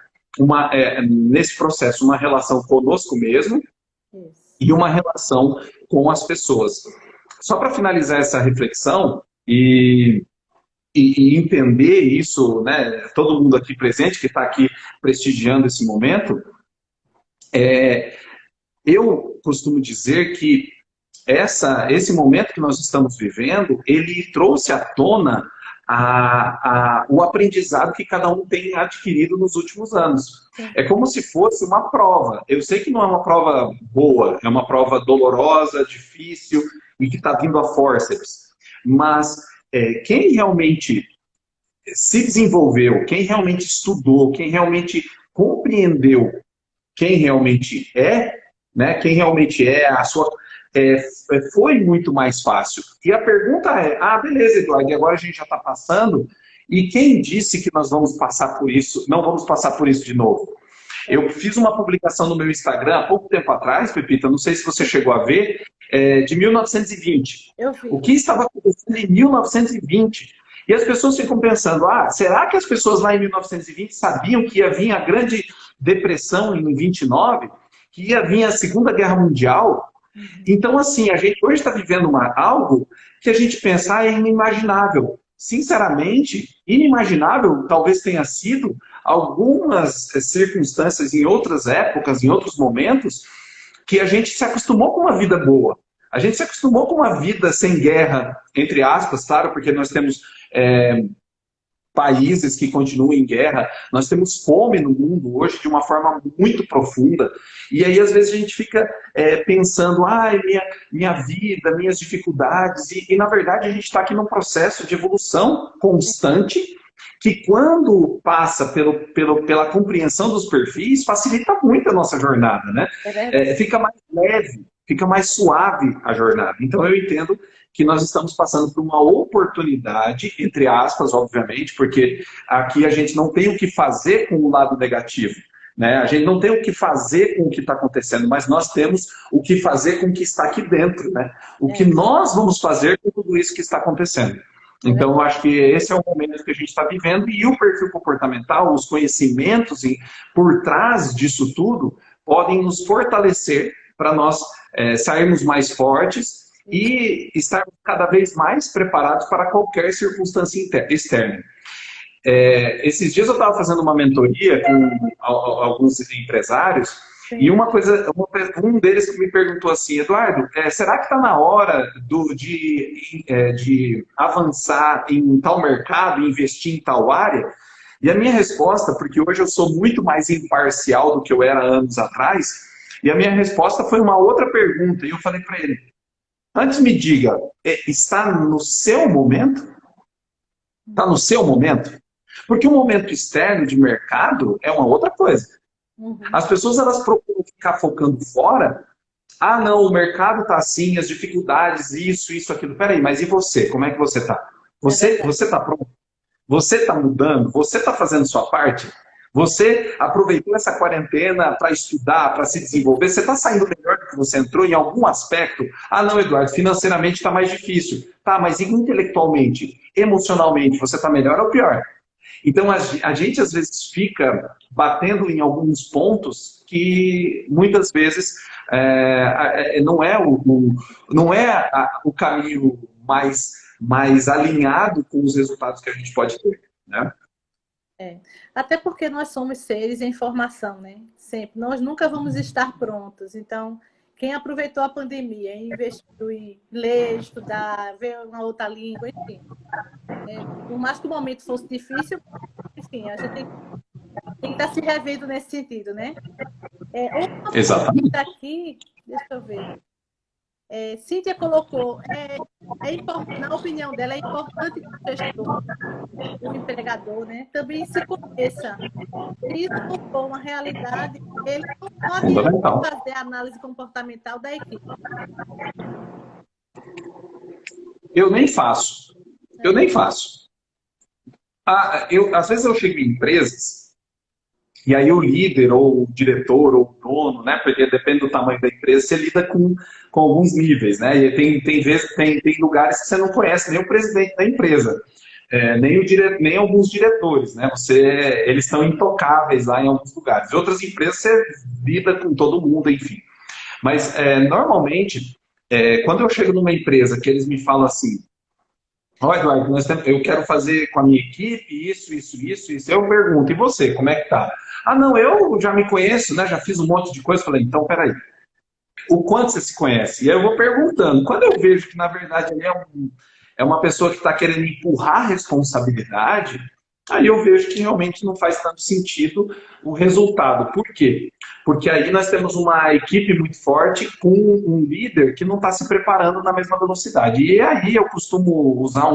nesse processo uma relação conosco mesmo e uma relação com as pessoas. Só para finalizar essa reflexão e entender isso, né, todo mundo aqui presente que está aqui prestigiando esse momento, eu costumo dizer que esse momento que nós estamos vivendo, ele trouxe à tona o aprendizado que cada um tem adquirido nos últimos anos. É como se fosse uma prova. Eu sei que não é uma prova boa, é uma prova dolorosa, difícil e que está vindo a forceps. Mas quem realmente se desenvolveu, quem realmente estudou, quem realmente compreendeu quem realmente é, né, quem realmente é, foi muito mais fácil. E a pergunta é, beleza, Eduardo, e agora a gente já está passando, e quem disse que nós vamos passar por isso, não vamos passar por isso de novo? Eu fiz uma publicação no meu Instagram há pouco tempo atrás, Pepita, não sei se você chegou a ver, de 1920. Eu vi. O que estava acontecendo em 1920? E as pessoas ficam pensando, será que as pessoas lá em 1920 sabiam que ia vir a Grande Depressão em 29? Que ia vir a Segunda Guerra Mundial? Então, assim, a gente hoje está vivendo algo que a gente pensa, é inimaginável. Sinceramente, inimaginável talvez tenha sido algumas circunstâncias em outras épocas, em outros momentos, que a gente se acostumou com uma vida boa. A gente se acostumou com uma vida sem guerra, entre aspas, claro, porque nós temos países que continuam em guerra, nós temos fome no mundo hoje de uma forma muito profunda, e aí às vezes a gente fica pensando, minha vida, minhas dificuldades, e na verdade a gente está aqui num processo de evolução constante, que quando passa pela compreensão dos perfis, facilita muito a nossa jornada, né? Fica mais leve, fica mais suave a jornada. Então eu entendo que nós estamos passando por uma oportunidade, entre aspas, obviamente, porque aqui a gente não tem o que fazer com o lado negativo, né? A gente não tem o que fazer com o que está acontecendo, mas nós temos o que fazer com o que está aqui dentro, né? O que nós vamos fazer com tudo isso que está acontecendo. Então, eu acho que esse é o momento que a gente está vivendo, e o perfil comportamental, os conhecimentos por trás disso tudo, podem nos fortalecer para nós sairmos mais fortes e estarmos cada vez mais preparados para qualquer circunstância externa. Esses dias eu estava fazendo uma mentoria com alguns empresários. Sim. E um deles que me perguntou assim, Eduardo, será que está na hora de avançar em tal mercado, investir em tal área? E a minha resposta, porque hoje eu sou muito mais imparcial do que eu era anos atrás, e a minha resposta foi uma outra pergunta, e eu falei para ele, antes me diga, está no seu momento? Está no seu momento? Porque o momento externo de mercado é uma outra coisa. As pessoas, elas procuram ficar focando fora. Não, o mercado está assim, as dificuldades, isso, aquilo. Peraí, mas e você? Como é que você está? Você está pronto? Você está mudando? Você está fazendo sua parte? Você aproveitou essa quarentena para estudar, para se desenvolver? Você está saindo melhor do que você entrou em algum aspecto? Não, Eduardo, financeiramente está mais difícil. Tá, mas intelectualmente, emocionalmente, você está melhor ou pior? Então, a gente às vezes fica batendo em alguns pontos que muitas vezes não é o caminho mais alinhado com os resultados que a gente pode ter, né? Até porque nós somos seres em formação, né? Sempre. Nós nunca vamos estar prontos. Então, quem aproveitou a pandemia e investiu em ler, estudar, ver uma outra língua, enfim. Por mais que o momento fosse difícil, enfim, a gente tem que estar se revendo nesse sentido, né? Exatamente. Aqui, deixa eu ver. Cíntia colocou, na opinião dela, é importante que o gestor, o empregador, né, também se conheça. Se isso não for uma realidade, ele não pode fazer a análise comportamental da equipe. Eu nem faço. Às vezes eu chego em empresas e aí o líder, ou o diretor, ou o dono, né? Porque depende do tamanho da empresa, você lida com alguns níveis, né? E tem lugares que você não conhece nem o presidente da empresa, nem alguns diretores, né? Eles estão intocáveis lá em alguns lugares. Em outras empresas você lida com todo mundo, enfim. Mas normalmente, quando eu chego numa empresa que eles me falam assim: ó, Eduardo, eu quero fazer com a minha equipe isso. Eu pergunto, e você, como é que tá? Ah, não, eu já me conheço, né? Já fiz um monte de coisa. Falei, então, peraí. O quanto você se conhece? E aí eu vou perguntando. Quando eu vejo que, na verdade, ele é uma pessoa que está querendo empurrar a responsabilidade, aí eu vejo que realmente não faz tanto sentido o resultado. Por quê? Porque aí nós temos uma equipe muito forte com um líder que não está se preparando na mesma velocidade. E aí eu costumo usar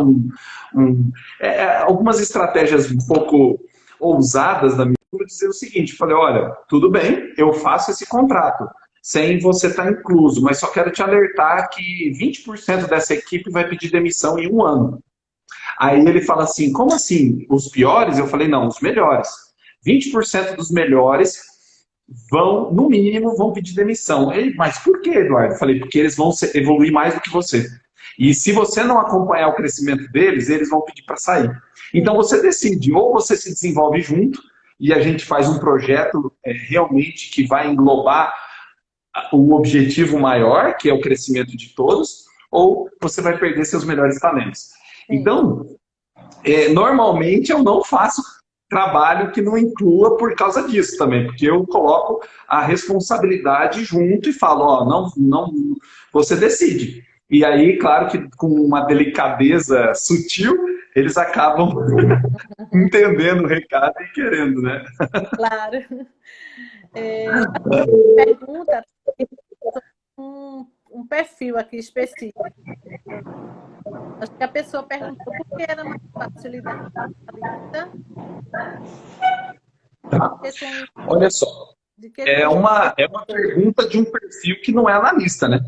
algumas estratégias um pouco ousadas da minha para dizer o seguinte: falei, olha, tudo bem, eu faço esse contrato, sem você estar incluso, mas só quero te alertar que 20% dessa equipe vai pedir demissão em 1 ano. Aí ele fala assim, como assim? Os piores? Eu falei, não, os melhores. 20% dos melhores no mínimo, vão pedir demissão. Ele, mas por que, Eduardo? Eu falei, porque eles vão evoluir mais do que você. E se você não acompanhar o crescimento deles, eles vão pedir para sair. Então você decide, ou você se desenvolve junto, e a gente faz um projeto realmente que vai englobar um objetivo maior, que é o crescimento de todos, ou você vai perder seus melhores talentos. Então, normalmente eu não faço trabalho que não inclua por causa disso também, porque eu coloco a responsabilidade junto e falo, ó, não, você decide. E aí, claro que com uma delicadeza sutil, eles acabam entendendo o recado e querendo, né? Claro. Pergunta um perfil aqui específico. Acho que a pessoa perguntou por que era mais fácil lidar com a lista. Olha só, é uma pergunta de um perfil que não é analista, né?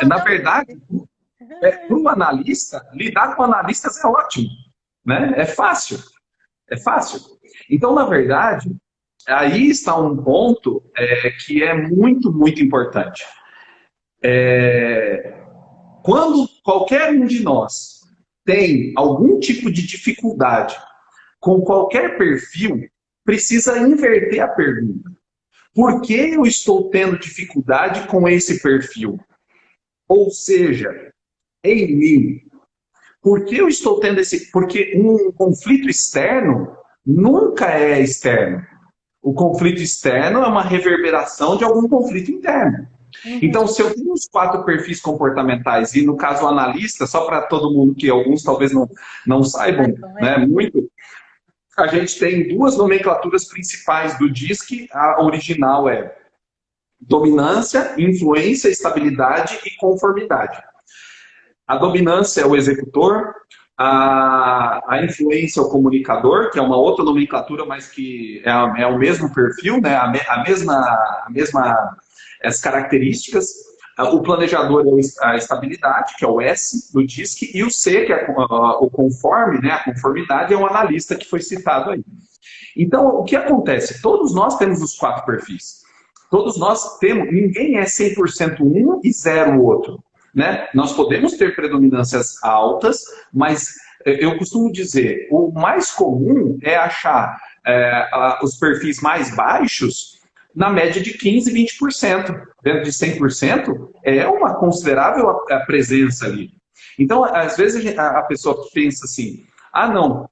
Na verdade, para um analista, lidar com analistas é ótimo, né? É fácil. Então, na verdade, aí está um ponto que é muito, muito importante. Quando qualquer um de nós tem algum tipo de dificuldade com qualquer perfil, precisa inverter a pergunta. Por que eu estou tendo dificuldade com esse perfil? Ou seja, em mim. Por que eu estou tendo esse... Porque um conflito externo nunca é externo. O conflito externo é uma reverberação de algum conflito interno. Então, se eu tenho os 4 perfis comportamentais, e no caso o analista, só para todo mundo, que alguns talvez não saibam, né, muito, a gente tem 2 nomenclaturas principais do DISC. A original é dominância, influência, estabilidade e conformidade. A dominância é o executor, a influência é o comunicador, que é uma outra nomenclatura, mas que é o mesmo perfil, né? As características. O planejador é a estabilidade, que é o S do DISC, e o C, que é o conforme, né? A conformidade, é um analista que foi citado aí. Então, o que acontece? Todos nós temos os 4 perfis. Todos nós temos, ninguém é 100% um e 0 o outro. Né? Nós podemos ter predominâncias altas, mas eu costumo dizer, o mais comum é achar os perfis mais baixos na média de 15%, 20%. Dentro de 100% é uma considerável presença ali. Então, às vezes a pessoa pensa assim, ah, não,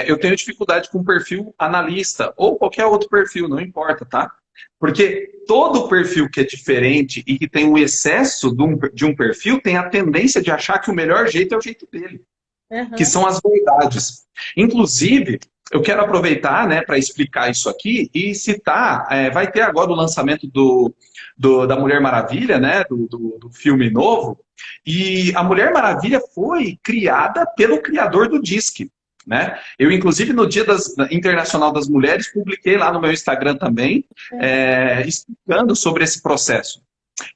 eu tenho dificuldade com o perfil analista, ou qualquer outro perfil, não importa, tá? Porque todo perfil que é diferente e que tem um excesso de um perfil tem a tendência de achar que o melhor jeito é o jeito dele, que Uhum. são as verdades. Inclusive, eu quero aproveitar, né, para explicar isso aqui e citar, vai ter agora o lançamento da Mulher Maravilha, né, do filme novo, e a Mulher Maravilha foi criada pelo criador do Disque. Né? Eu, inclusive, no Dia Internacional das Mulheres, publiquei lá no meu Instagram também, explicando sobre esse processo.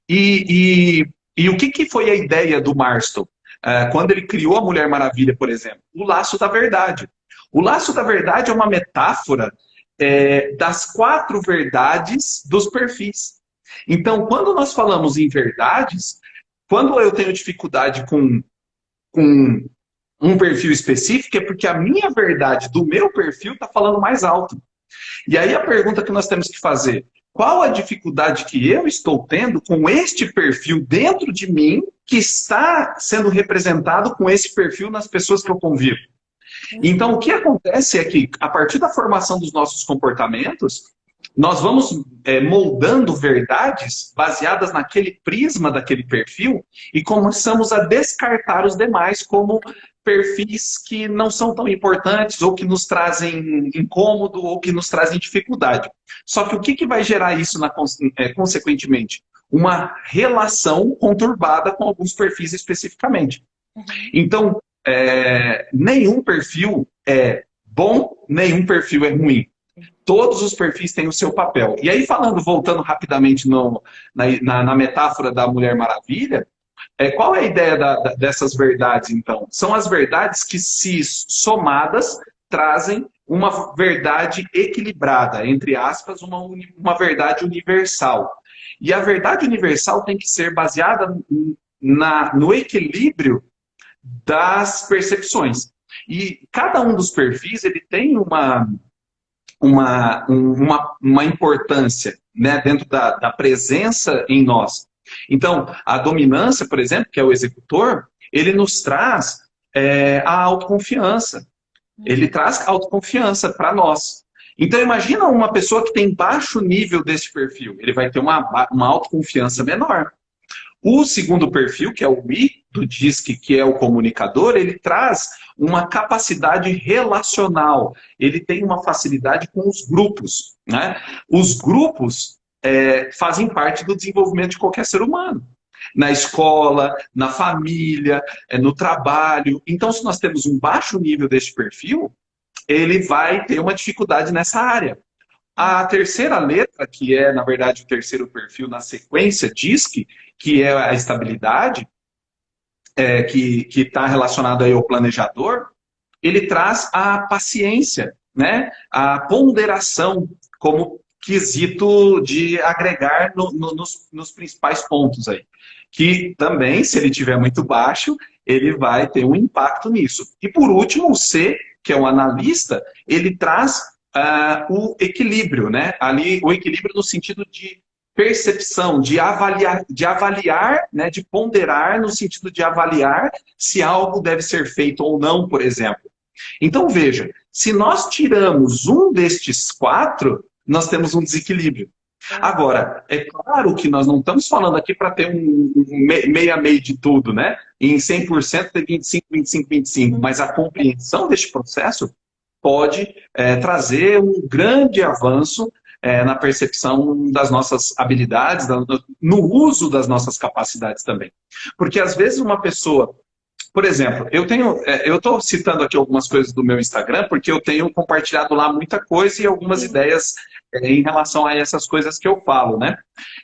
E o que foi a ideia do Marston? Quando ele criou a Mulher Maravilha, por exemplo? O laço da verdade. O laço da verdade é uma metáfora das 4 verdades dos perfis. Então, quando nós falamos em verdades, quando eu tenho dificuldade com um perfil específico, é porque a minha verdade do meu perfil está falando mais alto. E aí a pergunta que nós temos que fazer: qual a dificuldade que eu estou tendo com este perfil dentro de mim que está sendo representado com esse perfil nas pessoas que eu convivo? Então, o que acontece é que, a partir da formação dos nossos comportamentos, nós vamos moldando verdades baseadas naquele prisma daquele perfil e começamos a descartar os demais como perfis que não são tão importantes ou que nos trazem incômodo ou que nos trazem dificuldade. Só que o que vai gerar isso consequentemente? Uma relação conturbada com alguns perfis especificamente. Então, nenhum perfil é bom, nenhum perfil é ruim. Todos os perfis têm o seu papel. E aí, voltando rapidamente na metáfora da Mulher Maravilha, qual é a ideia dessas verdades, então? São as verdades que, se somadas, trazem uma verdade equilibrada, entre aspas, uma verdade universal. E a verdade universal tem que ser baseada no equilíbrio das percepções. E cada um dos perfis ele tem uma importância, né, dentro da presença em nós. Então, a dominância, por exemplo, que é o executor, ele nos traz a autoconfiança. Ele traz autoconfiança para nós. Então, imagina uma pessoa que tem baixo nível desse perfil. Ele vai ter uma autoconfiança menor. O segundo perfil, que é o I, do DISC, que é o comunicador, ele traz uma capacidade relacional. Ele tem uma facilidade com os grupos. Né? Os grupos fazem parte do desenvolvimento de qualquer ser humano. Na escola, na família, no trabalho. Então, se nós temos um baixo nível deste perfil, ele vai ter uma dificuldade nessa área. A terceira letra, que é, na verdade, o terceiro perfil na sequência, DISC, que é a estabilidade, que está relacionado aí ao planejador, ele traz a paciência, né? A ponderação como quesito de agregar nos principais pontos aí. Que também, se ele tiver muito baixo, ele vai ter um impacto nisso. E por último, o C, que é o analista, ele traz o equilíbrio, né? Ali, o equilíbrio no sentido de percepção, de avaliar, né? De ponderar no sentido de avaliar se algo deve ser feito ou não, por exemplo. Então, veja, se nós tiramos um destes 4, nós temos um desequilíbrio. Agora, é claro que nós não estamos falando aqui para ter um meio a meio de tudo, né? Em 100% ter 25, 25, 25. Mas a compreensão deste processo pode trazer um grande avanço na percepção das nossas habilidades, no uso das nossas capacidades também. Porque às vezes uma pessoa... Por exemplo, eu estou citando aqui algumas coisas do meu Instagram, porque eu tenho compartilhado lá muita coisa e algumas ideias em relação a essas coisas que eu falo, né?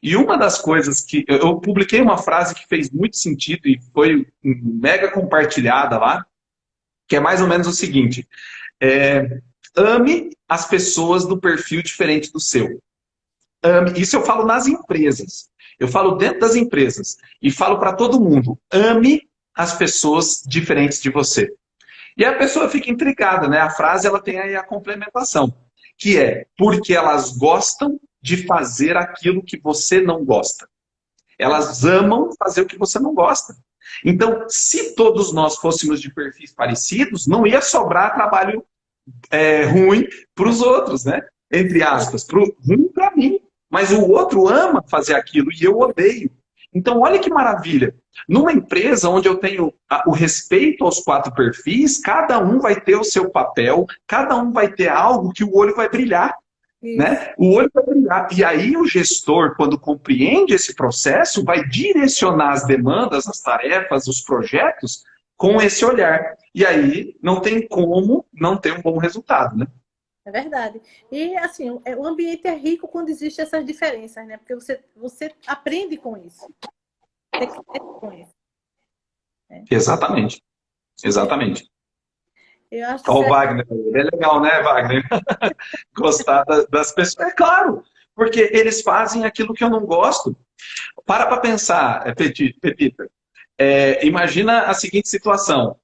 E uma das coisas que... Eu publiquei uma frase que fez muito sentido e foi mega compartilhada lá, que é mais ou menos o seguinte: ame as pessoas do perfil diferente do seu. Isso eu falo nas empresas. Eu falo dentro das empresas. E falo para todo mundo. Ame as pessoas diferentes de você. E a pessoa fica intrigada, né? A frase ela tem aí a complementação, que é porque elas gostam de fazer aquilo que você não gosta. Elas amam fazer o que você não gosta. Então, se todos nós fôssemos de perfis parecidos, não ia sobrar trabalho ruim para os outros, né? Entre aspas, ruim para mim. mas o outro ama fazer aquilo e eu odeio. Então, olha que maravilha. Numa empresa onde eu tenho o respeito aos 4 perfis, cada um vai ter o seu papel, cada um vai ter algo que o olho vai brilhar. Isso. Né? O olho vai brilhar. E aí o gestor, quando compreende esse processo, vai direcionar as demandas, as tarefas, os projetos com esse olhar. E aí não tem como não ter um bom resultado, né? É verdade. E, assim, o ambiente é rico quando existem essas diferenças, né? Porque você aprende com isso. Você cresce com isso. Né? Exatamente. Exatamente. Eu acho que Ó, o você... Wagner, ele é legal, né, Wagner? Gostar das pessoas. É claro, porque eles fazem aquilo que eu não gosto. Para pensar, Pepita. Imagina a seguinte situação: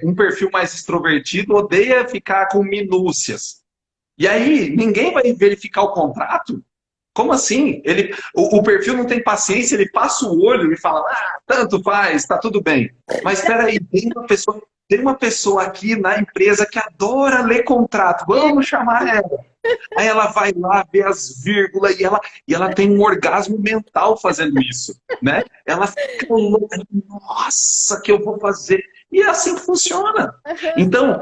um perfil mais extrovertido odeia ficar com minúcias. E aí, ninguém vai verificar o contrato? Como assim? O perfil não tem paciência, ele passa o olho e fala, tanto faz, tá tudo bem. Mas espera aí, tem uma pessoa aqui na empresa que adora ler contrato, vamos chamar ela. Aí ela vai lá, vê as vírgulas e ela tem um orgasmo mental fazendo isso, né? Ela fica louca, nossa, que eu vou fazer? E é assim que funciona. Então,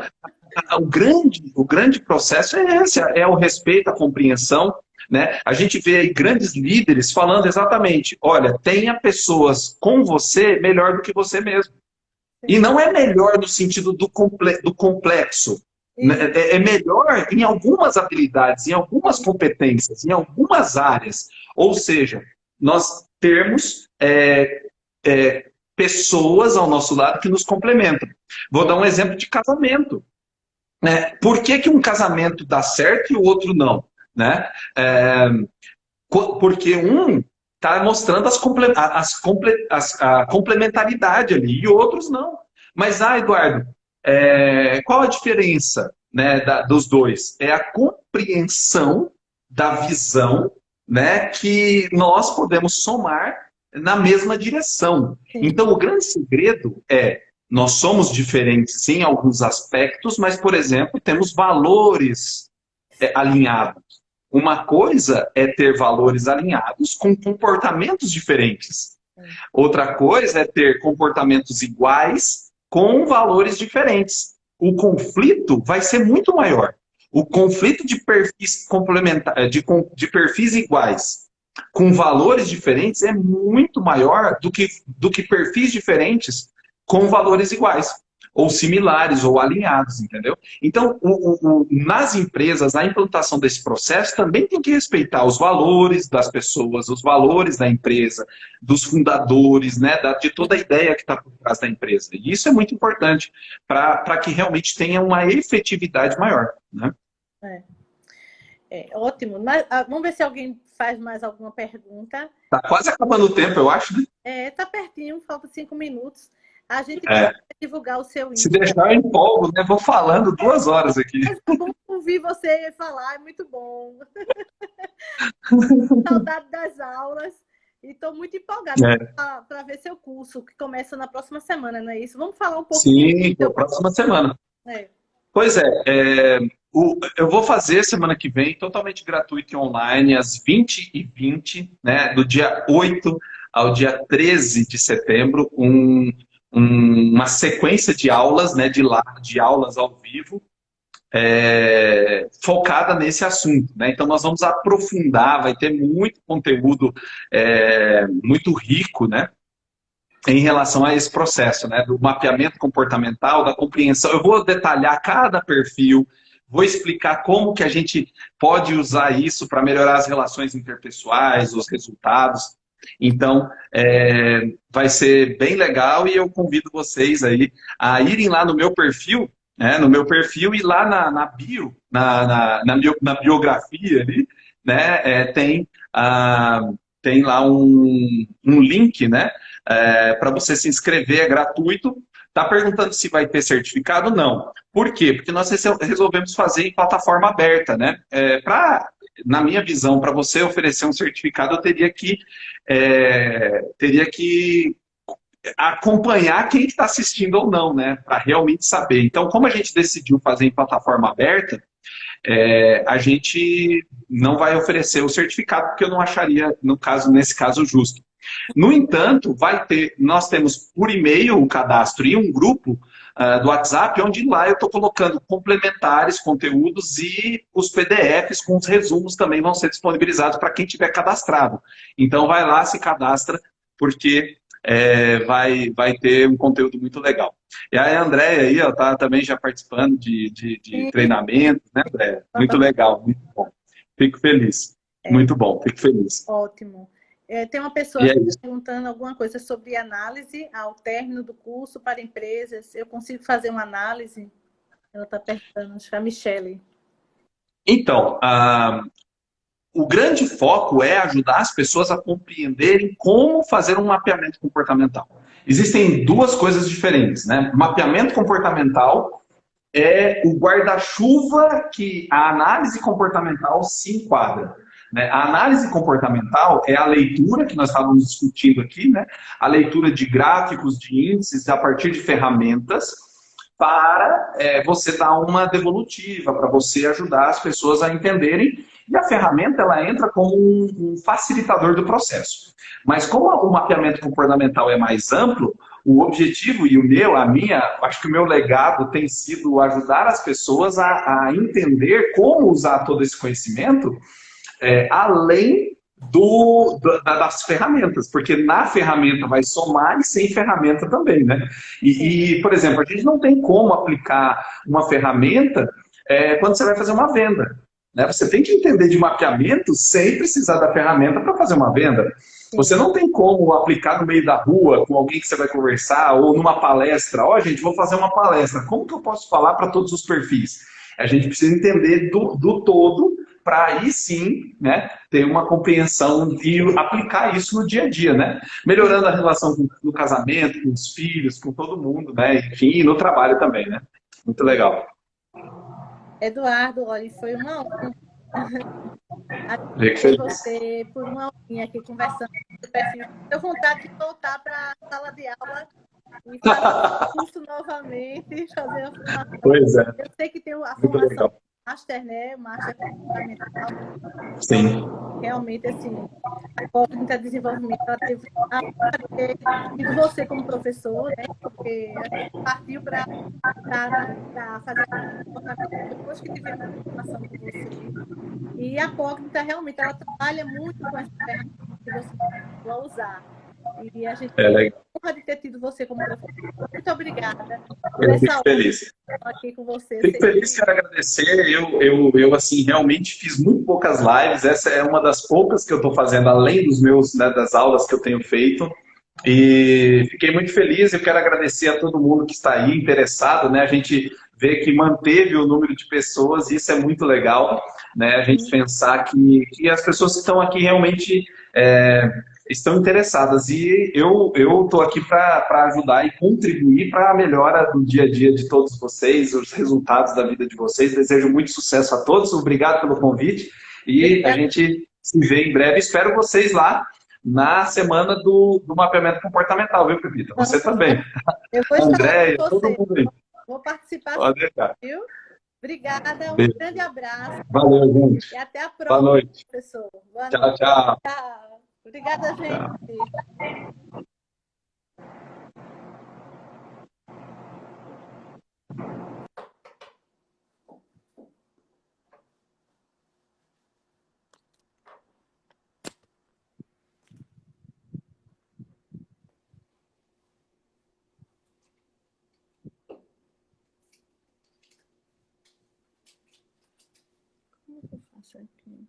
o grande processo é esse, é o respeito, a compreensão, né? A gente vê aí grandes líderes falando exatamente, olha, tenha pessoas com você melhor do que você mesmo. E não é melhor no sentido do complexo. É melhor em algumas habilidades, em algumas competências, em algumas áreas. Ou seja, nós termos pessoas ao nosso lado que nos complementam. Vou dar um exemplo de casamento. Né? Por que um casamento dá certo e o outro não? Né? Porque um está mostrando a complementaridade ali e outros não. Mas, Eduardo, qual a diferença, né, dos dois? É a compreensão da visão, né, que nós podemos somar na mesma direção. Sim. Então, o grande segredo é nós somos diferentes em alguns aspectos, mas, por exemplo, temos valores alinhados. Uma coisa é ter valores alinhados com comportamentos diferentes. Outra coisa é ter comportamentos iguais com valores diferentes. O conflito vai ser muito maior. O conflito de perfis complementares, de perfis iguais com valores diferentes é muito maior do que perfis diferentes com valores iguais, ou similares, ou alinhados, entendeu? Então, nas empresas, a implantação desse processo também tem que respeitar os valores das pessoas, os valores da empresa, dos fundadores, né, de toda a ideia que está por trás da empresa. E isso é muito importante para que realmente tenha uma efetividade maior, né? Ótimo. Vamos ver se alguém faz mais alguma pergunta. Está quase acabando o tempo, eu acho, né? Está pertinho, falta 5 minutos. A gente precisa divulgar o seu Se Insta. deixar, eu empolgo, né? Vou falando 2 horas aqui. Mas é bom ouvir você falar, é muito bom. Saudade das aulas. E estou muito empolgada para ver seu curso, que começa na próxima semana, não é isso? Vamos falar um pouquinho. Sim, na próxima semana. Pois eu vou fazer semana que vem, totalmente gratuito e online, às 20h20, né, do dia 8 ao dia 13 de setembro, uma sequência de aulas, né, de aulas ao vivo, focada nesse assunto. Né? Então, nós vamos aprofundar, vai ter muito conteúdo muito rico, né, em relação a esse processo, né, do mapeamento comportamental, da compreensão. Eu vou detalhar cada perfil, vou explicar como que a gente pode usar isso para melhorar as relações interpessoais, os resultados. Então, vai ser bem legal e eu convido vocês aí a irem lá no meu perfil, né, e lá na bio, na biografia ali, né, tem lá um link, né, para você se inscrever, é gratuito. Está perguntando se vai ter certificado? Não. Por quê? Porque nós resolvemos fazer em plataforma aberta, né? Na minha visão, para você oferecer um certificado, eu teria que acompanhar quem está assistindo ou não, né? Para realmente saber. Então, como a gente decidiu fazer em plataforma aberta, a gente não vai oferecer o certificado, porque eu não acharia, nesse caso, justo. No entanto, nós temos por e-mail o cadastro e um grupo do WhatsApp, onde lá eu estou colocando complementares, conteúdos e os PDFs com os resumos também vão ser disponibilizados para quem tiver cadastrado. Então vai lá, se cadastra, porque vai ter um conteúdo muito legal. E aí a Andréia aí, ó, tá também já participando de Sim. treinamento, né, Andréia? Muito legal, muito bom. Fico feliz. Muito bom, fico feliz. Ótimo. Tem uma pessoa E é isso. perguntando alguma coisa sobre análise ao término do curso para empresas. Eu consigo fazer uma análise? Ela está perguntando, acho que é a Michele. Então, o grande foco é ajudar as pessoas a compreenderem como fazer um mapeamento comportamental. Existem duas coisas diferentes, né? Mapeamento comportamental é o guarda-chuva que a análise comportamental se enquadra. Né? A análise comportamental é a leitura que nós estávamos discutindo aqui, né? A leitura de gráficos, de índices a partir de ferramentas para você dar uma devolutiva, para você ajudar as pessoas a entenderem. E a ferramenta ela entra como um facilitador do processo. Mas como o mapeamento comportamental é mais amplo, o objetivo e acho que o meu legado tem sido ajudar as pessoas a entender como usar todo esse conhecimento além das ferramentas, porque na ferramenta vai somar e sem ferramenta também, né? Por exemplo, a gente não tem como aplicar uma ferramenta quando você vai fazer uma venda. Né? Você tem que entender de mapeamento sem precisar da ferramenta para fazer uma venda. Sim. Você não tem como aplicar no meio da rua com alguém que você vai conversar ou numa palestra. Gente, vou fazer uma palestra. Como que eu posso falar para todos os perfis? A gente precisa entender do todo para aí sim, né, ter uma compreensão e aplicar isso no dia a dia, né? Melhorando a relação no casamento, com os filhos, com todo mundo, né? Enfim, e no trabalho também, né? Muito legal. Eduardo, olha, foi uma honra. Fico você por uma horinha aqui conversando com o perfil. Tenho vontade de voltar para a sala de aula e fazer o curso novamente, fazer a formação. Pois é. Eu sei que tem a formação Master, né? Master fundamental. Sim. Realmente, assim, a Cognitas de Desenvolvimento, ela teve a honra de ter tido você como professor, né? Porque a gente partiu para fazer a comportamento depois que tivemos a formação com você. E a Cognitas, realmente, ela trabalha muito com essa ferramenta que você vai usar. E a gente tem a honra de ter tido você como professor. Muito obrigada por Eu essa fico feliz. aqui com você. Fico feliz, quero agradecer. Eu assim, realmente fiz muito poucas lives. Essa é uma das poucas que eu estou fazendo, além das aulas que eu tenho feito. E fiquei muito feliz. Eu quero agradecer a todo mundo que está aí interessado, né? A gente vê que manteve o número de pessoas, e isso é muito legal, né? A gente pensar que as pessoas que estão aqui realmente estão interessadas. E eu estou aqui para ajudar e contribuir para a melhora do dia a dia de todos vocês, os resultados da vida de vocês. Desejo muito sucesso a todos. Obrigado pelo convite. E a gente se vê em breve. Espero vocês lá na semana do mapeamento comportamental, viu, Pepita? Você também. Eu vou Andréia, todo mundo aí. Vou participar, viu? Obrigada, um grande abraço. Valeu, gente. E até a próxima, boa noite. professor. Boa Tchau, noite. tchau. Tchau. Obrigada, gente. Tchau. Como que eu faço aqui?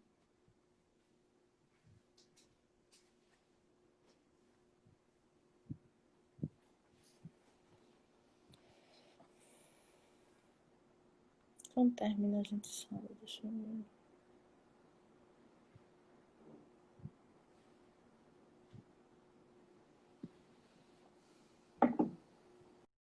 Quando termina, a gente sabe. Deixa eu ver.